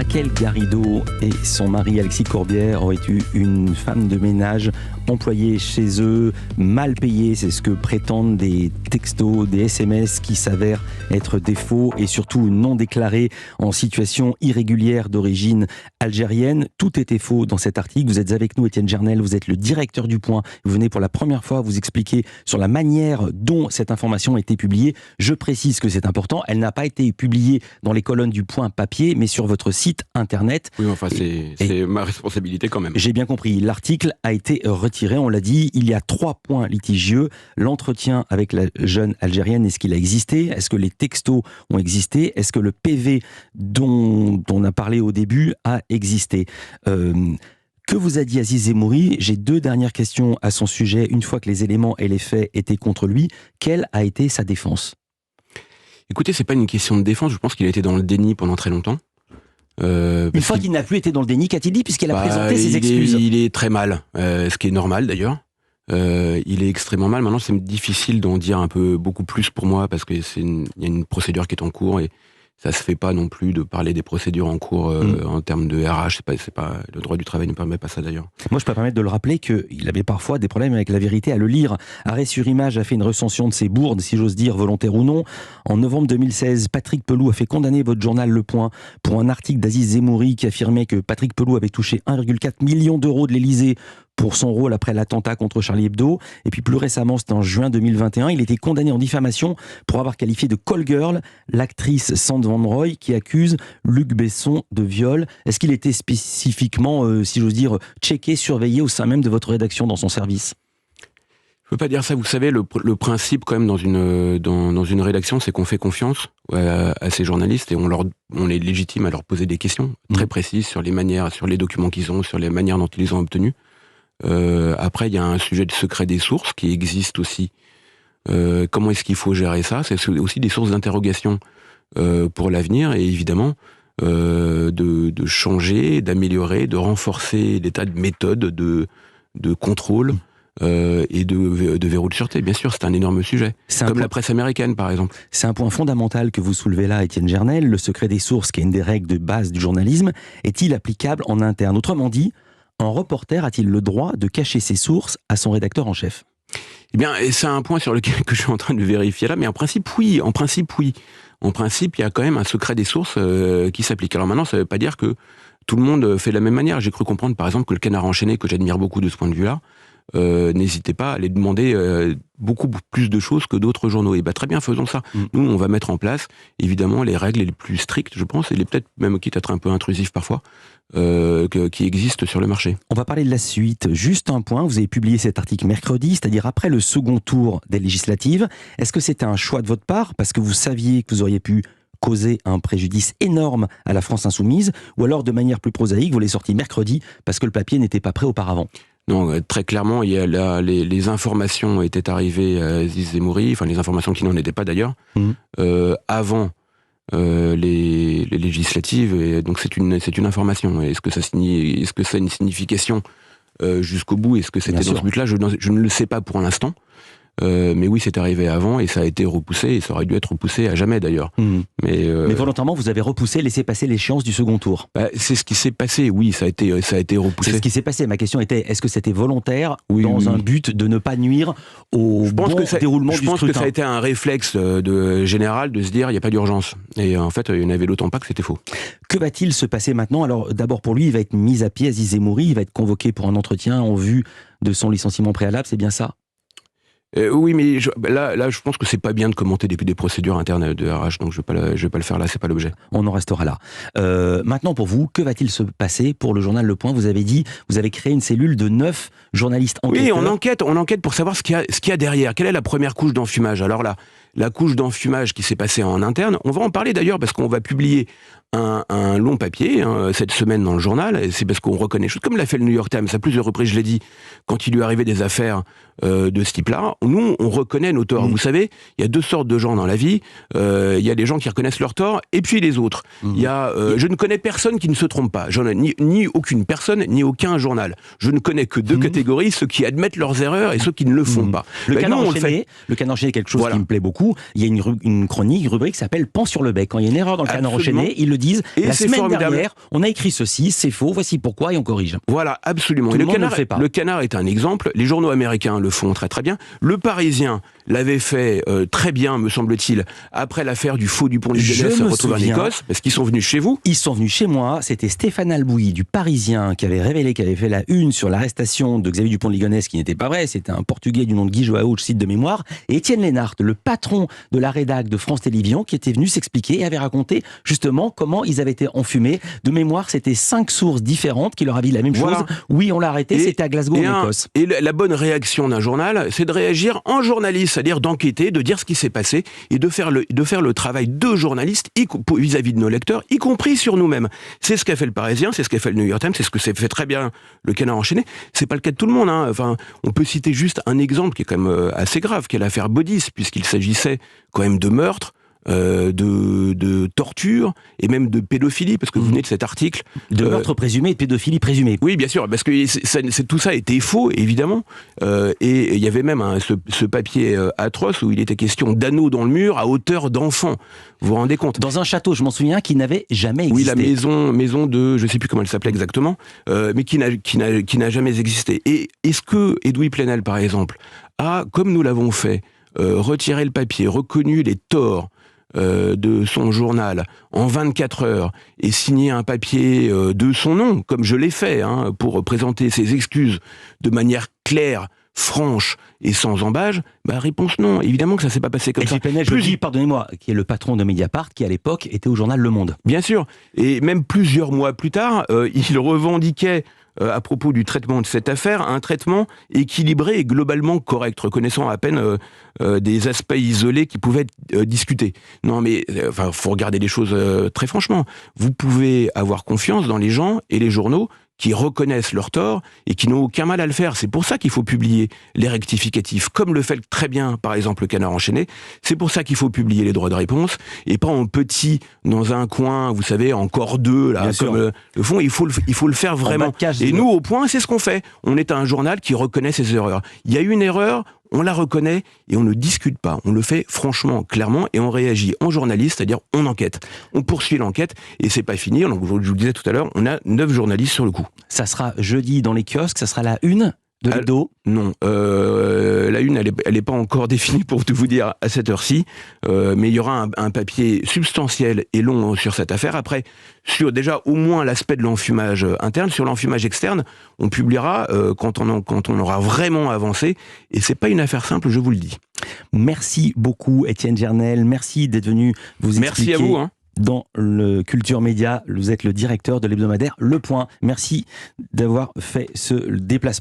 Raquel Garrido et son mari Alexis Corbière auraient eu une femme de ménage employée chez eux, mal payée. C'est ce que prétendent des textos, des SMS qui s'avèrent être des faux et surtout non déclarés en situation irrégulière d'origine algérienne. Tout était faux dans cet article. Vous êtes avec nous, Étienne Gernel, vous êtes le directeur du Point. Vous venez pour la première fois vous expliquer sur la manière dont cette information a été publiée. Je précise que c'est important, elle n'a pas été publiée dans les colonnes du Point papier, mais sur votre site internet. Oui, enfin, c'est ma responsabilité quand même. J'ai bien compris. L'article a été retiré, on l'a dit. Il y a 3 points litigieux. L'entretien avec la jeune Algérienne, est-ce qu'il a existé? Est-ce que les textos ont existé? Est-ce que le PV dont on a parlé au début a existé? Que vous a dit Aziz Zemmouri? J'ai 2 dernières questions à son sujet. Une fois que les éléments et les faits étaient contre lui, quelle a été sa défense? Écoutez, c'est pas une question de défense. Je pense qu'il a été dans le déni pendant très longtemps. Une fois qu'il n'a plus été dans le déni, qu'a-t-il dit puisqu'il a présenté ses excuses? Il est très mal, ce qui est normal d'ailleurs. Il est extrêmement mal. Maintenant, c'est difficile d'en dire beaucoup plus pour moi parce que il y a une procédure qui est en cours et ça se fait pas non plus de parler des procédures en cours en termes de RH. C'est pas le droit du travail ne permet pas ça d'ailleurs. Moi, je peux me permettre de le rappeler qu'il avait parfois des problèmes avec la vérité à le lire. Arrêt sur image a fait une recension de ses bourdes, si j'ose dire, volontaires ou non. En novembre 2016, Patrick Pelloux a fait condamner votre journal Le Point pour un article d'Aziz Zemmouri qui affirmait que Patrick Pelloux avait touché 1,4 million d'euros de l'Élysée pour son rôle après l'attentat contre Charlie Hebdo. Et puis plus récemment, c'était en juin 2021, il était condamné en diffamation pour avoir qualifié de call girl l'actrice Sand Van Roy qui accuse Luc Besson de viol. Est-ce qu'il était spécifiquement, si j'ose dire, checké, surveillé au sein même de votre rédaction dans son service? Je peux pas dire ça. Vous savez, le principe quand même dans une rédaction, c'est qu'on fait confiance à ces journalistes et on est légitime à leur poser des questions très précises sur les manières, sur les documents qu'ils ont, sur les manières dont ils les ont obtenus. Après, il y a un sujet de secret des sources qui existe aussi. Comment est-ce qu'il faut gérer ça? C'est aussi des sources d'interrogation pour l'avenir et évidemment de changer, d'améliorer, de renforcer des tas de méthodes de contrôle et de verrou de sûreté. Bien sûr, c'est un énorme sujet. Comme la presse américaine, par exemple. C'est un point fondamental que vous soulevez là, Étienne Gernel. Le secret des sources, qui est une des règles de base du journalisme, est-il applicable en interne? Autrement dit, un reporter a-t-il le droit de cacher ses sources à son rédacteur en chef? Eh bien, c'est un point sur lequel que je suis en train de vérifier là, mais en principe, oui. En principe, il y a quand même un secret des sources qui s'applique. Alors maintenant, ça ne veut pas dire que tout le monde fait de la même manière. J'ai cru comprendre, par exemple, que le Canard enchaîné, que j'admire beaucoup de ce point de vue-là, n'hésitez pas à aller demander beaucoup plus de choses que d'autres journaux. Et très bien, faisons ça. Nous, on va mettre en place, évidemment, les règles les plus strictes, je pense, et les peut-être même quitte à être un peu intrusifs parfois, qui existent sur le marché. On va parler de la suite. Juste un point, vous avez publié cet article mercredi, c'est-à-dire après le second tour des législatives. Est-ce que c'était un choix de votre part, parce que vous saviez que vous auriez pu causer un préjudice énorme à la France insoumise, ou alors de manière plus prosaïque, vous l'avez sorti mercredi parce que le papier n'était pas prêt auparavant? Non, très clairement, il y a les informations étaient arrivées à Aziz Zemmouri, enfin les informations qui n'en étaient pas d'ailleurs, avant les législatives, et donc c'est une information. Est-ce que ça a une signification jusqu'au bout? Est-ce que c'était dans ce but-là? Je ne le sais pas pour l'instant. Mais oui, c'est arrivé avant et ça a été repoussé et ça aurait dû être repoussé à jamais d'ailleurs. Mais volontairement, vous avez repoussé, laissé passer l'échéance du second tour. C'est ce qui s'est passé, oui, ça a été repoussé. C'est ce qui s'est passé. Ma question était, est-ce que c'était volontaire dans un but de ne pas nuire au déroulement du scrutin? Je pense que ça a été un réflexe général de se dire, il n'y a pas d'urgence. Et en fait, il n'y en avait d'autant pas que c'était faux. Que va-t-il se passer maintenant? Alors d'abord pour lui, il va être mis à pied, Aziz Zemmouri, il va être convoqué pour un entretien en vue de son licenciement préalable, c'est bien ça? Oui, mais là, je pense que c'est pas bien de commenter des procédures internes de RH, donc je vais pas le faire là, c'est pas l'objet. On en restera là. Maintenant, pour vous, que va-t-il se passer pour le journal Le Point? Vous avez dit, vous avez créé une cellule de 9 journalistes enquêteurs. Oui, on enquête pour savoir ce qu'il y a derrière. Quelle est la première couche d'enfumage? Alors là, la couche d'enfumage qui s'est passée en interne, on va en parler d'ailleurs parce qu'on va publier un long papier cette semaine dans le journal, et c'est parce qu'on reconnaît, comme l'a fait le New York Times à plusieurs reprises, je l'ai dit, quand il lui arrivait des affaires de ce type-là, nous, on reconnaît nos torts. Vous savez, il y a 2 sortes de gens dans la vie, il y a des gens qui reconnaissent leurs torts, et puis les autres. Je ne connais personne qui ne se trompe pas, ni aucune personne, ni aucun journal. Je ne connais que 2 catégories, ceux qui admettent leurs erreurs et ceux qui ne le font pas. Le Canard enchaîné est quelque chose qui me plaît beaucoup. coup, il y a une chronique, une rubrique qui s'appelle Pan sur le bec. Quand il y a une erreur dans le Canard Absolument. enchaîné, ils le disent. Et la c'est semaine formidable. dernière, on a écrit ceci, c'est faux, voici pourquoi, et on corrige. Voilà, absolument. Tout Et le monde ne le fait pas. Le Canard est un exemple. Les journaux américains le font très très bien. Le Parisien l'avait fait très bien, me semble-t-il, après l'affaire du faux Dupont de Ligonnès retrouvé en Écosse, parce qu'ils sont venus chez vous. Ils sont venus chez moi. C'était Stéphane Albouy du Parisien qui avait révélé, qui avait fait la une sur l'arrestation de Xavier Dupont de Ligonnès, qui n'était pas vrai. C'était un Portugais du nom de Guy Joao, je cite de mémoire. Et Étienne Lénart, le patron de la rédac de France Télévisions, qui était venu s'expliquer et avait raconté justement comment ils avaient été enfumés. De mémoire, c'était 5 sources différentes qui leur avaient dit la même chose. Oui, on l'a arrêté, c'était à Glasgow, en Écosse. Et la bonne réaction d'un journal, c'est de réagir en journaliste, c'est-à-dire d'enquêter, de dire ce qui s'est passé et de faire le travail de journaliste vis-à-vis de nos lecteurs, y compris sur nous-mêmes. C'est ce qu'a fait le Parisien, c'est ce qu'a fait le New York Times, c'est ce que s'est fait très bien le Canard enchaîné. C'est pas le cas de tout le monde, hein. Enfin, on peut citer juste un exemple qui est quand même assez grave, qui est l'affaire Baudis, puisqu'il s'agissait quand même de meurtre, de torture et même de pédophilie, parce que vous venez de cet article. De meurtre présumé et de pédophilie présumée. Oui, bien sûr, parce que tout ça était faux, évidemment. Et il y avait même ce papier atroce où il était question d'anneaux dans le mur à hauteur d'enfant. Vous vous rendez compte ? Dans un château, je m'en souviens, qui n'avait jamais existé. Oui, la maison de, je ne sais plus comment elle s'appelait exactement, mais qui n'a jamais existé. Et est-ce que Edoui Plenel, par exemple, a, comme nous l'avons fait, retiré le papier, reconnu les torts de son journal en 24 heures et signer un papier de son nom, comme je l'ai fait, hein, pour présenter ses excuses de manière claire, franche et sans embâge, réponse non. Évidemment que ça s'est pas passé comme ça. Plenel, je dis, pardonnez-moi, qui est le patron de Mediapart, qui à l'époque était au journal Le Monde. Bien sûr. Et même plusieurs mois plus tard, il revendiquait à propos du traitement de cette affaire, un traitement équilibré et globalement correct, reconnaissant à peine des aspects isolés qui pouvaient être discutés. Non, mais faut regarder les choses très franchement. Vous pouvez avoir confiance dans les gens et les journaux qui reconnaissent leurs torts et qui n'ont aucun mal à le faire. C'est pour ça qu'il faut publier les rectificatifs, comme le fait très bien, par exemple, le Canard enchaîné. C'est pour ça qu'il faut publier les droits de réponse, et pas en petit, dans un coin, vous savez, en cordeux, là, comme le fond. Il faut le faire vraiment. Et nous, au Point, c'est ce qu'on fait. On est un journal qui reconnaît ses erreurs. Il y a eu une erreur, on la reconnaît et on ne discute pas. On le fait franchement, clairement, et on réagit en journaliste, c'est-à-dire on enquête. On poursuit l'enquête et c'est pas fini. Donc, je vous le disais tout à l'heure, on a 9 journalistes sur le coup. Ça sera jeudi dans les kiosques, ça sera la une de l'hebdo. Non, la une, elle est pas encore définie pour tout vous dire à cette heure-ci, mais il y aura un papier substantiel et long sur cette affaire. Après, sur déjà au moins l'aspect de l'enfumage interne, sur l'enfumage externe, on publiera quand on aura vraiment avancé, et c'est pas une affaire simple, je vous le dis. Merci beaucoup, Étienne Gernel. Merci d'être venu vous expliquer. Merci à vous. Hein. Dans le Culture Média, vous êtes le directeur de l'hebdomadaire Le Point. Merci d'avoir fait ce déplacement.